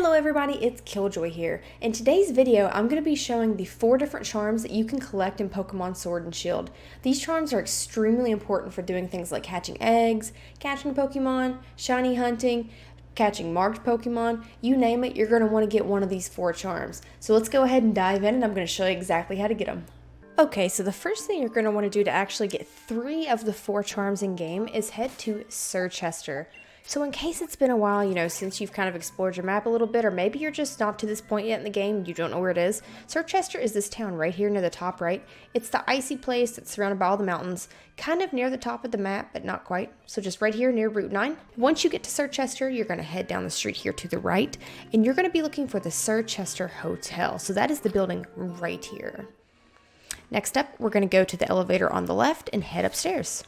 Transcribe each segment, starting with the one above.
Hello everybody, it's Killjoy here. In today's video, I'm going to be showing the 4 different charms that you can collect in Pokemon Sword and Shield. These charms are extremely important for doing things like catching eggs, catching Pokemon, shiny hunting, catching marked Pokemon, you name it, you're going to want to get one of these 4 charms. So let's go ahead and dive in and I'm going to show you exactly how to get them. Okay, so the first thing you're going to want to do to actually get 3 of the 4 charms in game is head to Sir Chester. So in case it's been a while, since you've kind of explored your map a little bit, or maybe you're just not to this point yet in the game, you don't know where it is, Sir Chester is this town right here near the top right. It's the icy place that's surrounded by all the mountains, kind of near the top of the map, but not quite. So just right here near Route 9. Once you get to Sir Chester, you're going to head down the street here to the right, and you're going to be looking for the Sir Chester Hotel. So that is the building right here. Next up, we're going to go to the elevator on the left and head upstairs.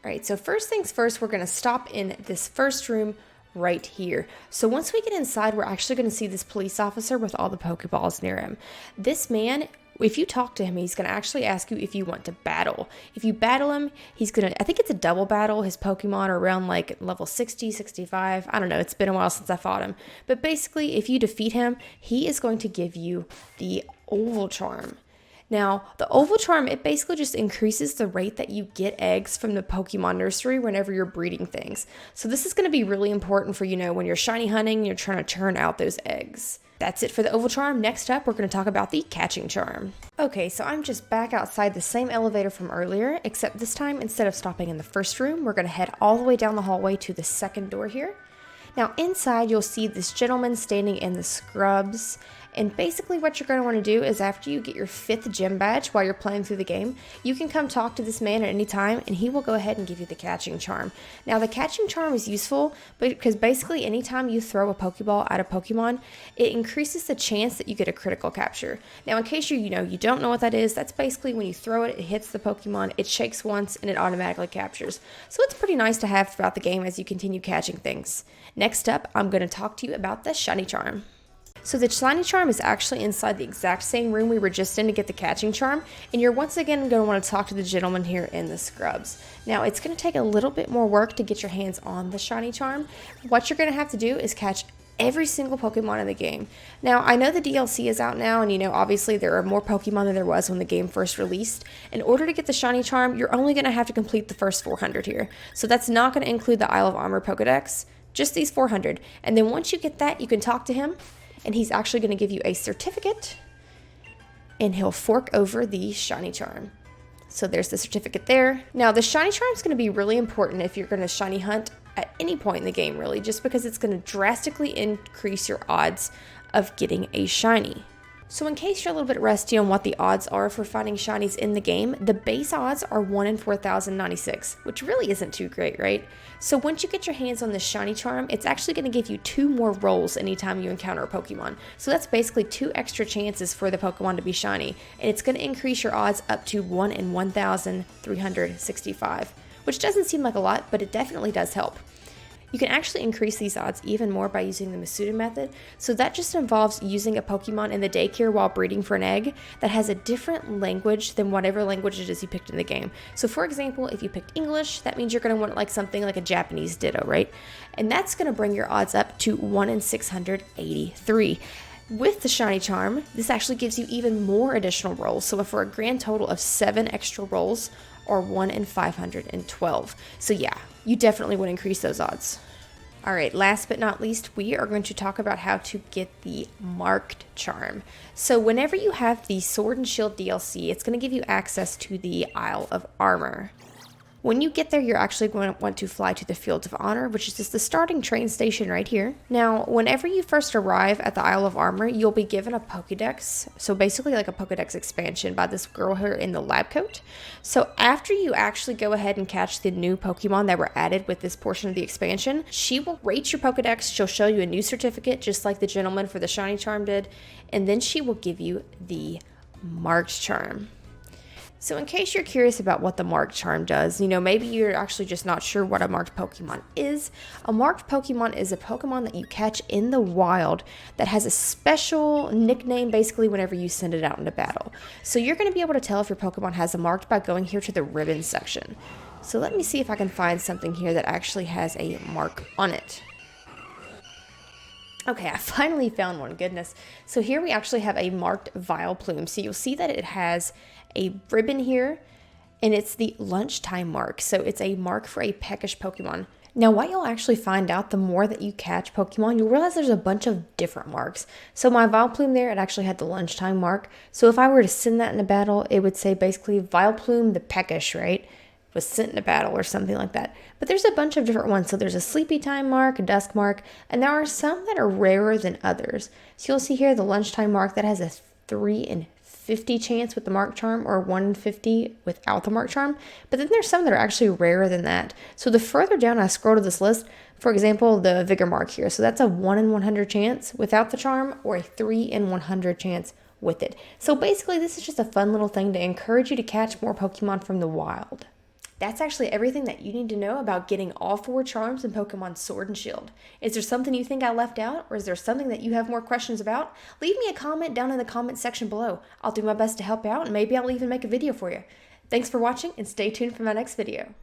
Alright, so first things first, we're going to stop in this first room right here. So once we get inside, we're actually going to see this police officer with all the Pokeballs near him. This man, if you talk to him, he's going to actually ask you if you want to battle. If you battle him, he's going to, I think it's a double battle. His Pokemon are around like level 60, 65. I don't know. It's been a while since I fought him. But basically, if you defeat him, he is going to give you the Oval Charm. Now, the Oval Charm, it basically just increases the rate that you get eggs from the Pokemon nursery whenever you're breeding things. So this is going to be really important for, when you're shiny hunting and you're trying to churn out those eggs. That's it for the Oval Charm. Next up, we're going to talk about the Catching Charm. Okay, so I'm just back outside the same elevator from earlier, except this time, instead of stopping in the first room, we're going to head all the way down the hallway to the second door here. Now, inside, you'll see this gentleman standing in the scrubs. And basically what you're going to want to do is after you get your 5th gym badge while you're playing through the game, you can come talk to this man at any time and he will go ahead and give you the Catching Charm. Now the Catching Charm is useful because basically anytime you throw a Pokeball at a Pokemon, it increases the chance that you get a critical capture. Now in case you don't know what that is, that's basically when you throw it, it hits the Pokemon, it shakes once and it automatically captures. So it's pretty nice to have throughout the game as you continue catching things. Next up, I'm going to talk to you about the Shiny Charm. So the Shiny Charm is actually inside the exact same room we were just in to get the Catching Charm, and you're once again going to want to talk to the gentleman here in the scrubs. Now, it's going to take a little bit more work to get your hands on the Shiny Charm. What you're going to have to do is catch every single Pokemon in the game. Now, I know the DLC is out now, and obviously there are more Pokemon than there was when the game first released. In order to get the Shiny Charm, you're only going to have to complete the first 400 here. So that's not going to include the Isle of Armor Pokedex, just these 400. And then once you get that, you can talk to him, and he's actually going to give you a certificate, and he'll fork over the Shiny Charm. So there's the certificate there. Now, the Shiny Charm is going to be really important if you're going to shiny hunt at any point in the game, really, just because it's going to drastically increase your odds of getting a shiny. So in case you're a little bit rusty on what the odds are for finding shinies in the game, the base odds are 1 in 4,096, which really isn't too great, right? So once you get your hands on this Shiny Charm, it's actually going to give you 2 more rolls anytime you encounter a Pokemon. So that's basically 2 extra chances for the Pokemon to be shiny, and it's going to increase your odds up to 1 in 1,365, which doesn't seem like a lot, but it definitely does help. You can actually increase these odds even more by using the Masuda method. So that just involves using a Pokemon in the daycare while breeding for an egg that has a different language than whatever language it is you picked in the game. So for example, if you picked English, that means you're going to want something like a Japanese Ditto, right? And that's going to bring your odds up to 1 in 683. With the Shiny Charm, this actually gives you even more additional rolls. So for a grand total of 7 extra rolls, or 1 in 512. So yeah, you definitely would increase those odds. Alright, last but not least, we are going to talk about how to get the Marked Charm. So whenever you have the Sword and Shield DLC, it's going to give you access to the Isle of Armor. When you get there, you're actually going to want to fly to the Fields of Honor, which is just the starting train station right here. Now, whenever you first arrive at the Isle of Armor, you'll be given a Pokedex. So basically like a Pokedex expansion by this girl here in the lab coat. So after you actually go ahead and catch the new Pokemon that were added with this portion of the expansion, she will rate your Pokedex. She'll show you a new certificate, just like the gentleman for the Shiny Charm did. And then she will give you the Marked Charm. So in case you're curious about what the Marked Charm does, maybe you're actually just not sure what a marked Pokemon is. A marked Pokemon is a Pokemon that you catch in the wild that has a special nickname basically whenever you send it out into battle. So you're going to be able to tell if your Pokemon has a marked by going here to the ribbon section. So let me see if I can find something here that actually has a mark on it. Okay, I finally found one, goodness. So here we actually have a marked Vileplume. So you'll see that it has a ribbon here, and it's the lunchtime mark. So it's a mark for a peckish Pokemon. Now, what you'll actually find out the more that you catch Pokemon, you'll realize there's a bunch of different marks. So my Vileplume there, it actually had the lunchtime mark. So if I were to send that in a battle, it would say basically Vileplume the peckish, right? Was sent in a battle or something like that. But there's a bunch of different ones. So there's a sleepy time mark, a dusk mark, and there are some that are rarer than others. So you'll see here the lunchtime mark that has a 3 in 50 chance with the mark charm, or 1 in 50 without the mark charm. But then there's some that are actually rarer than that. So the further down I scroll to this list, for example, the Vigor mark here. So that's a 1 in 100 chance without the charm, or a 3 in 100 chance with it. So basically this is just a fun little thing to encourage you to catch more Pokemon from the wild. That's actually everything that you need to know about getting all 4 charms in Pokemon Sword and Shield. Is there something you think I left out, or is there something that you have more questions about? Leave me a comment down in the comment section below. I'll do my best to help out, and maybe I'll even make a video for you. Thanks for watching, and stay tuned for my next video.